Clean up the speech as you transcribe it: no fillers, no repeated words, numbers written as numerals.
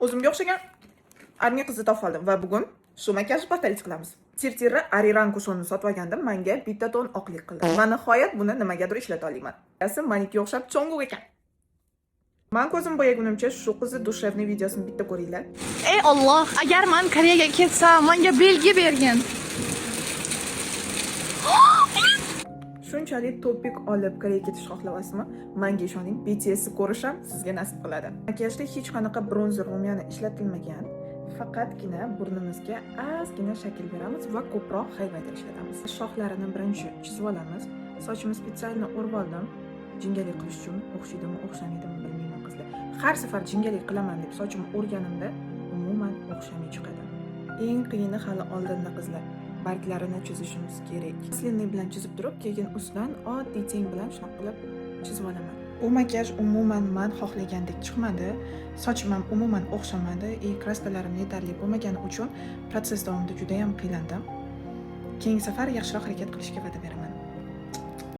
O'zimga o'xshagan armiya qizni topib oldim va bugun shu makiyajni pastalit qilamiz. Tirtiri Ariran kusonni sotib olgandim, menga bitta ton oqlik qildi. Va nihoyat buni nimagadir ishlata olaman. Asi maniga o'xshab cho'ng'u ekan. Men ko'zim bo'yagunimcha shu qizni dushevniy videosini bitta ko'ringlar. Ey Alloh, agar men Koreyaga ketsam, menga belgi bergin. Shunchalik topik olib Koreyaga ketish xohlayapsizmi? Menga ishoning, BTS'ni ko'rish ham sizga nasib qiladi. Makiyajda hech qanaqa bronzer rumyani ishlatilmagan. Faqatgina burnimizga ozgina shakl beramiz va ko'proq highlighter ishlatamiz. Shoxlarini birinchi chizib olamiz. Sochimni spesialni o'rib oldim. Jingalik qilish uchun o'xshaydimi, o'xshamaydimi bilmayman qizlar. Har safar jingalik qilaman deb sochimni o'rganimda umuman o'xshamay chiqadi. Eng qiyini hali oldinda qizlar. Barglarini chizishimiz kerak. Slinni bilan chizib turib, keyin ustidan oddiy teng bilan shunaqa qilib chizib olaman. Bu makiyaj umuman men xohlagandek chiqmadi. Sochim ham umuman o'xshamadi. Krastalarim yetarli bo'lmagani uchun protsess davomida juda ham qiylandim. Keyingi safar yaxshiroq harakat qilishga va'da beraman.